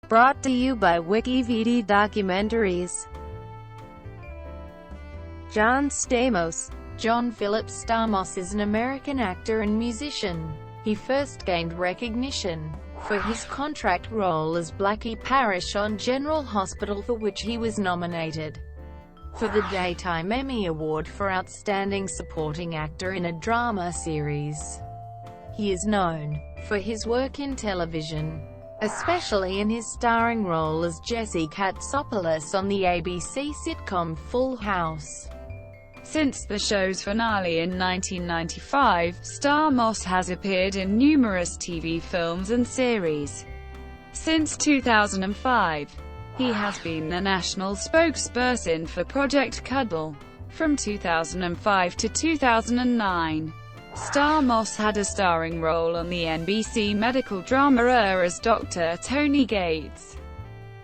Brought to you by WikiVD Documentaries. John Stamos. John Phillip Stamos is an American actor and musician. He first gained recognition for his contract role as Blackie Parrish on General Hospital, for which he was nominated for the Daytime Emmy Award for Outstanding Supporting Actor in a Drama Series. He is known for his work in television, especially in his starring role as Jesse Katsopolis on the ABC sitcom Full House. Since the show's finale in 1995, Stamos has appeared in numerous TV films and series. Since 2005, he has been the national spokesperson for Project Cuddle. From 2005 to 2009, Stamos had a starring role on the NBC medical drama as Dr. Tony Gates.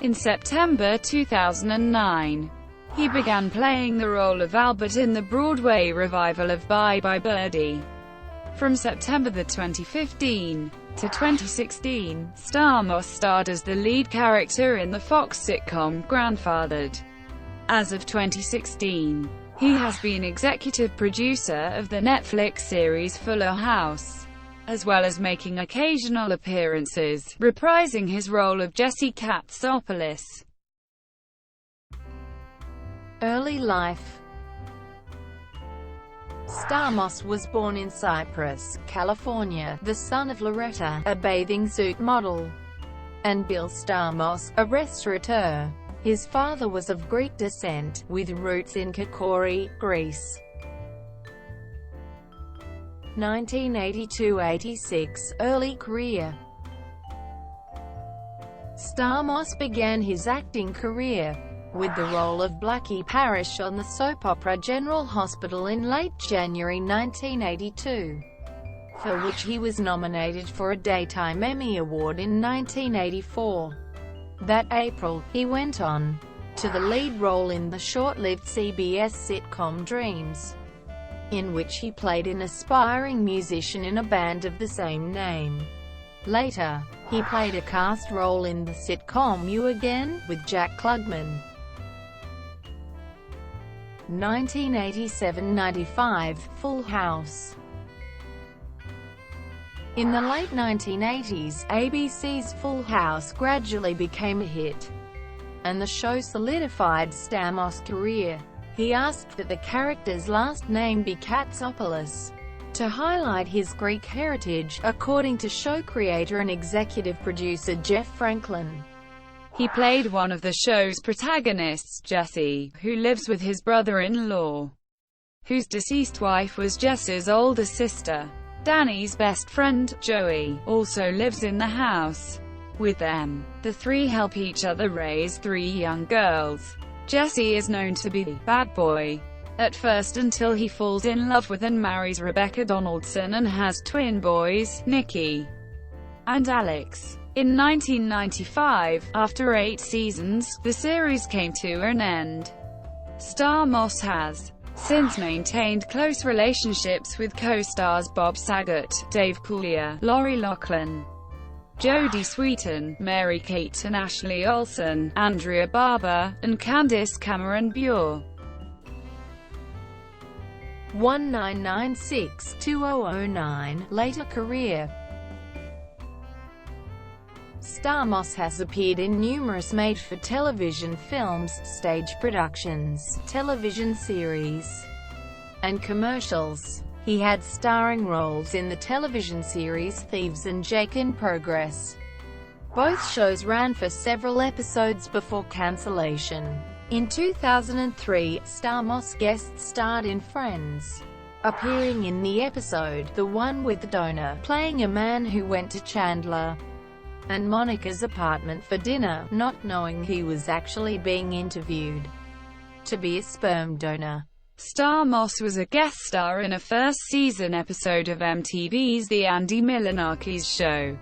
In September 2009, he began playing the role of Albert in the Broadway revival of Bye Bye Birdie. From September 2015 to 2016, Stamos starred as the lead character in the Fox sitcom Grandfathered. As of 2016, he has been executive producer of the Netflix series Fuller House, as well as making occasional appearances, reprising his role of Jesse Katsopolis. Early life. Stamos was born in Cypress, California, the son of Loretta, a bathing suit model, and Bill Stamos, a restaurateur. His father was of Greek descent, with roots in Kakori, Greece. 1982–86, early career. Stamos began his acting career with the role of Blackie Parrish on the soap opera General Hospital in late January 1982, for which he was nominated for a Daytime Emmy Award in 1984. That April, he went on to the lead role in the short-lived CBS sitcom Dreams, in which he played an aspiring musician in a band of the same name. Later, he played a cast role in the sitcom You Again, with Jack Klugman. 1987–95, Full House. In the late 1980s, ABC's Full House gradually became a hit, and the show solidified Stamos' career. He asked that the character's last name be Katsopolis, to highlight his Greek heritage, according to show creator and executive producer Jeff Franklin. He played one of the show's protagonists, Jesse, who lives with his brother-in-law, whose deceased wife was Jesse's older sister. Danny's best friend, Joey, also lives in the house with them. The three help each other raise three young girls. Jesse is known to be the bad boy at first, until he falls in love with and marries Rebecca Donaldson and has twin boys, Nikki and Alex. In 1995, after 8 seasons, the series came to an end. Stamos has since maintained close relationships with co-stars Bob Saget, Dave Coulier, Lori Loughlin, Jodie Sweetin, Mary-Kate and Ashley Olsen, Andrea Barber, and Candice Cameron Bure. 1996–2009, later career. Stamos has appeared in numerous made-for-television films, stage productions, television series, and commercials. He had starring roles in the television series Thieves and Jake in Progress. Both shows ran for several episodes before cancellation. In 2003, Stamos guest-starred in Friends, appearing in the episode The One with the Donor, playing a man who went to Chandler and Monica's apartment for dinner, not knowing he was actually being interviewed to be a sperm donor. Stamos was a guest star in a first-season episode of MTV's The Andy Milonakis Show,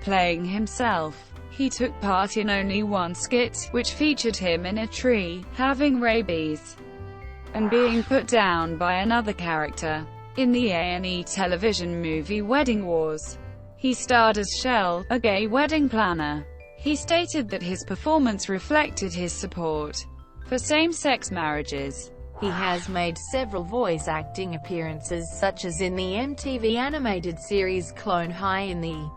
playing himself. He took part in only one skit, which featured him in a tree, having rabies, and being put down by another character. In the A&E television movie Wedding Wars, he starred as Shell, a gay wedding planner. He stated that his performance reflected his support for same-sex marriages. He has made several voice acting appearances, such as in the MTV animated series Clone High in the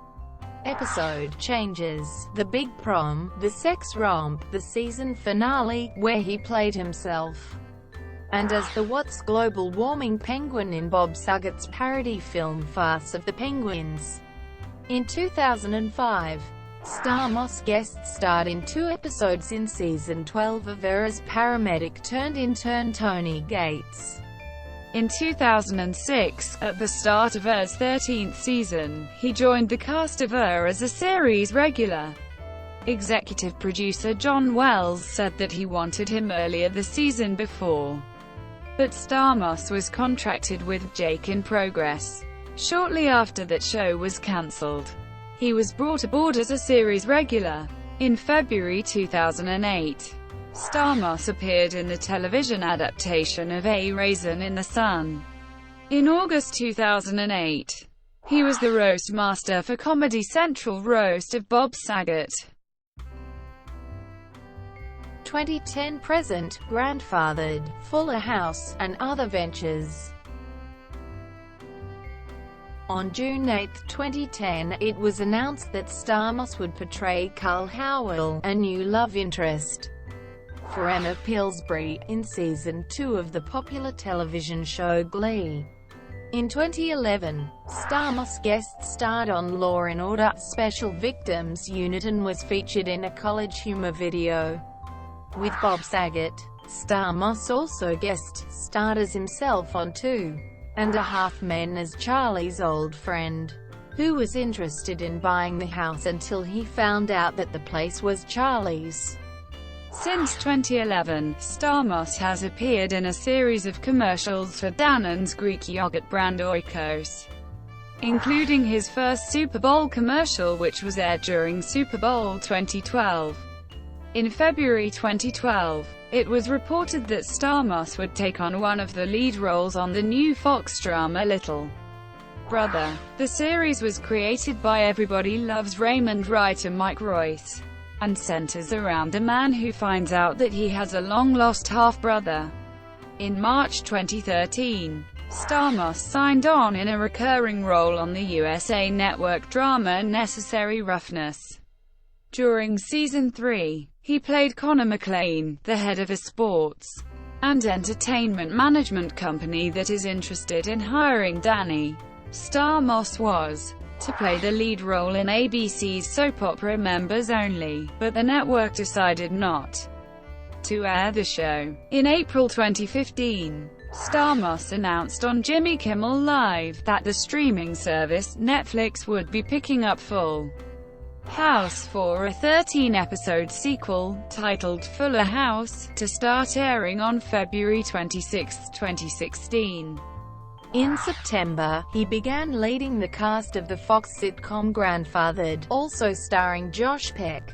episode Changes, The Big Prom, The Sex Romp, the season finale, where he played himself, and as the What's Global Warming Penguin in Bob Saget's parody film Farce of the Penguins. In 2005, Stamos guest-starred in 2 episodes in Season 12 of as paramedic-turned-intern Tony Gates. In 2006, at the start of Ur's 13th season, he joined the cast of Ur as a series regular. Executive producer John Wells said that he wanted him earlier the season before, but Stamos was contracted with Jake in Progress. Shortly after that show was cancelled, he was brought aboard as a series regular. In February 2008, Stamos appeared in the television adaptation of A Raisin in the Sun. In August 2008, he was the roast master for Comedy Central roast of Bob Saget. 2010 present, grandfathered, Fuller House, and other ventures. On June 8, 2010, it was announced that Stamos would portray Carl Howell, a new love interest for Emma Pillsbury, in Season 2 of the popular television show Glee. In 2011, Stamos guest-starred on Law & Order: Special Victims Unit and was featured in a college humor video with Bob Saget. Stamos also guest-starred as himself on 2.5 Men as Charlie's old friend, who was interested in buying the house until he found out that the place was Charlie's. Since 2011, Stamos has appeared in a series of commercials for Danone's Greek yogurt brand Oikos, including his first Super Bowl commercial, which was aired during Super Bowl 2012. In February 2012, it was reported that Stamos would take on one of the lead roles on the new Fox drama Little Brother. The series was created by Everybody Loves Raymond writer Mike Royce, and centers around a man who finds out that he has a long-lost half-brother. In March 2013, Stamos signed on in a recurring role on the USA Network drama Necessary Roughness. During Season 3, he played Connor McClain, the head of a sports and entertainment management company that is interested in hiring Danny. Stamos was to play the lead role in ABC's soap opera Members Only, but the network decided not to air the show. In April 2015, Stamos announced on Jimmy Kimmel Live that the streaming service, Netflix, would be picking up Full House for a 13-episode sequel, titled Fuller House, to start airing on February 26, 2016. In September, he began leading the cast of the Fox sitcom Grandfathered, also starring Josh Peck,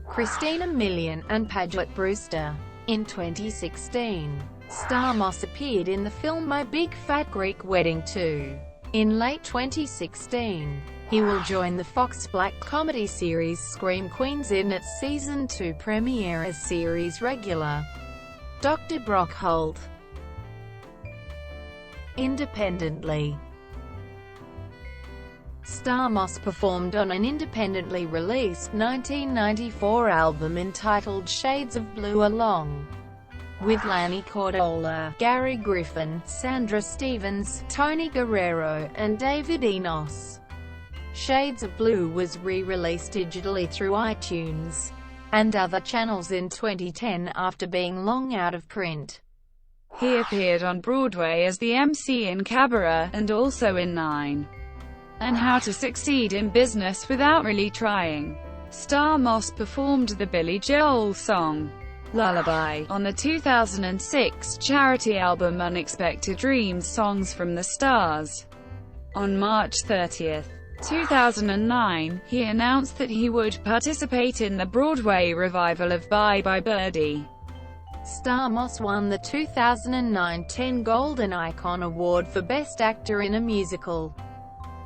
Christina Milian, and Paget Brewster. In 2016, Stamos appeared in the film My Big Fat Greek Wedding 2. In late 2016, he will join the Fox black comedy series Scream Queens in its Season 2 premiere as series regular. Dr. Brock Holt. Independently, Stamos performed on an independently released 1994 album entitled Shades of Blue along with Lanny Cordola, Gary Griffin, Sandra Stevens, Tony Guerrero, and David Enos. Shades of Blue was re-released digitally through iTunes and other channels in 2010 after being long out of print. He appeared on Broadway as the MC in Cabaret, and also in 9 and How to Succeed in Business Without Really Trying. Stamos performed the Billy Joel song, Lullaby, on the 2006 charity album Unexpected Dreams Songs from the Stars. On March 30, 2009, he announced that he would participate in the Broadway revival of Bye Bye Birdie. Stamos won the 2009 10 Golden Icon Award for Best Actor in a Musical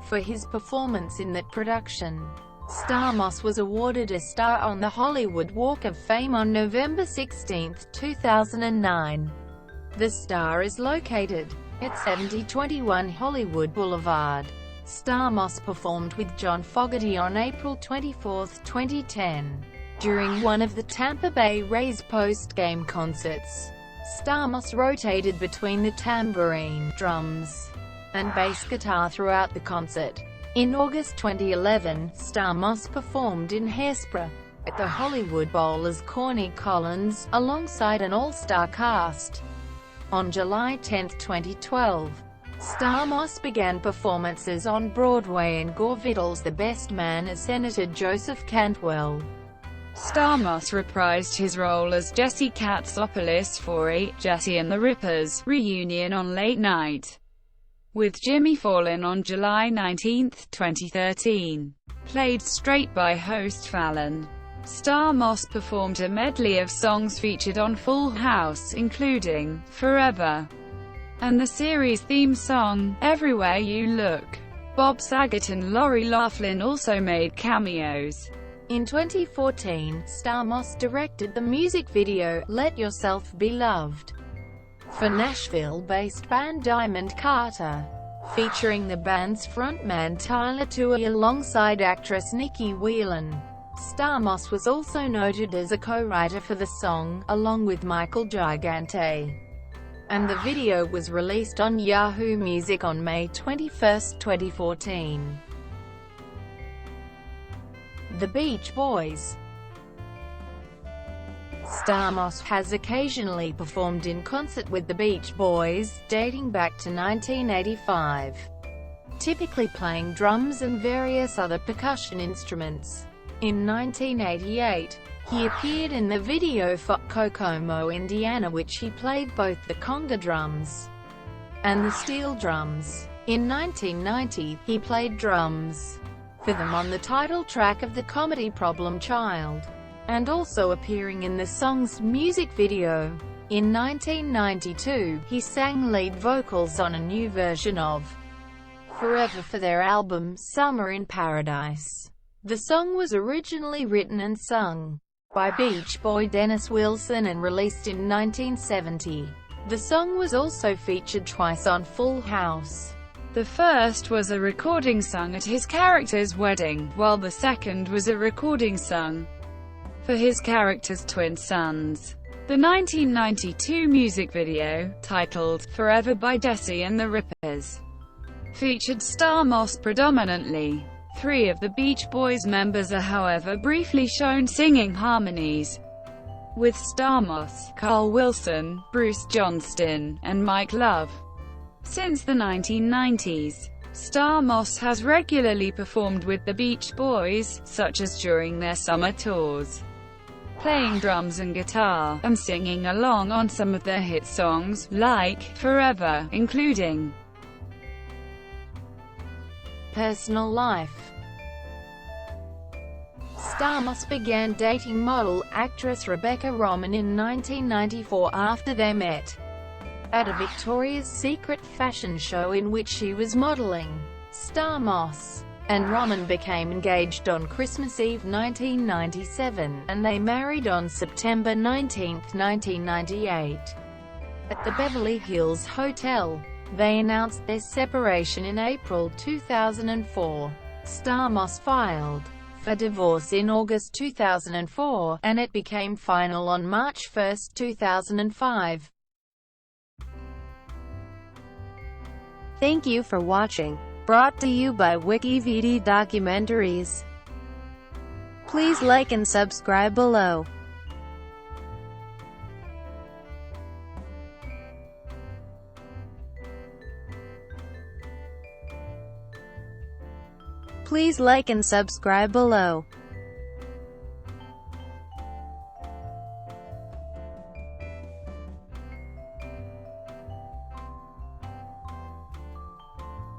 for his performance in that production. Stamos was awarded a star on the Hollywood Walk of Fame on November 16, 2009. The star is located at 7021 Hollywood Boulevard. Stamos performed with John Fogerty on April 24, 2010, during one of the Tampa Bay Rays post-game concerts. Stamos rotated between the tambourine, drums, and bass guitar throughout the concert. In August 2011, Stamos performed in Hairspray at the Hollywood Bowl as Corny Collins, alongside an all-star cast. On July 10, 2012, Stamos began performances on Broadway in Gore Vidal's The Best Man as Senator Joseph Cantwell. Stamos reprised his role as Jesse Katsopolis for a Jesse and the Rippers reunion on Late Night with Jimmy Fallon on July 19, 2013. Played straight by host Fallon. Stamos performed a medley of songs featured on Full House, including Forever and the series theme song, Everywhere You Look. Bob Saget and Lori Loughlin also made cameos. In 2014, Stamos directed the music video, Let Yourself Be Loved, for Nashville-based band Diamond Carter, featuring the band's frontman Tyler Tui alongside actress Nikki Whelan. Stamos was also noted as a co-writer for the song, along with Michael Gigante, and the video was released on Yahoo Music on May 21, 2014. The Beach Boys. Stamos has occasionally performed in concert with the Beach Boys, dating back to 1985, typically playing drums and various other percussion instruments. In 1988, he appeared in the video for Kokomo, Indiana, which he played both the conga drums and the steel drums. In 1990, he played drums for them on the title track of the comedy Problem Child, and also appearing in the song's music video. In 1992, he sang lead vocals on a new version of Forever for their album, Summer in Paradise. The song was originally written and sung by Beach Boy Dennis Wilson and released in 1970. The song was also featured twice on Full House. The first was a recording sung at his character's wedding, while the second was a recording sung for his character's twin sons. The 1992 music video, titled Forever by Jesse and the Rippers, featured Stamos predominantly. Three of the Beach Boys members are however briefly shown singing harmonies with Stamos: Carl Wilson, Bruce Johnston, and Mike Love. Since the 1990s, Stamos has regularly performed with the Beach Boys, such as during their summer tours, playing drums and guitar, and singing along on some of their hit songs, like Forever, including Personal Life. Stamos began dating model, actress Rebecca Roman in 1994 after they met at a Victoria's Secret fashion show in which she was modeling. Stamos and Roman became engaged on Christmas Eve 1997, and they married on September 19, 1998, at the Beverly Hills Hotel. They announced their separation in April 2004. Stamos filed for divorce in August 2004, and it became final on March 1, 2005. Thank you for watching. Brought to you by WikiVD Documentaries. Please like and subscribe below. Please like and subscribe below.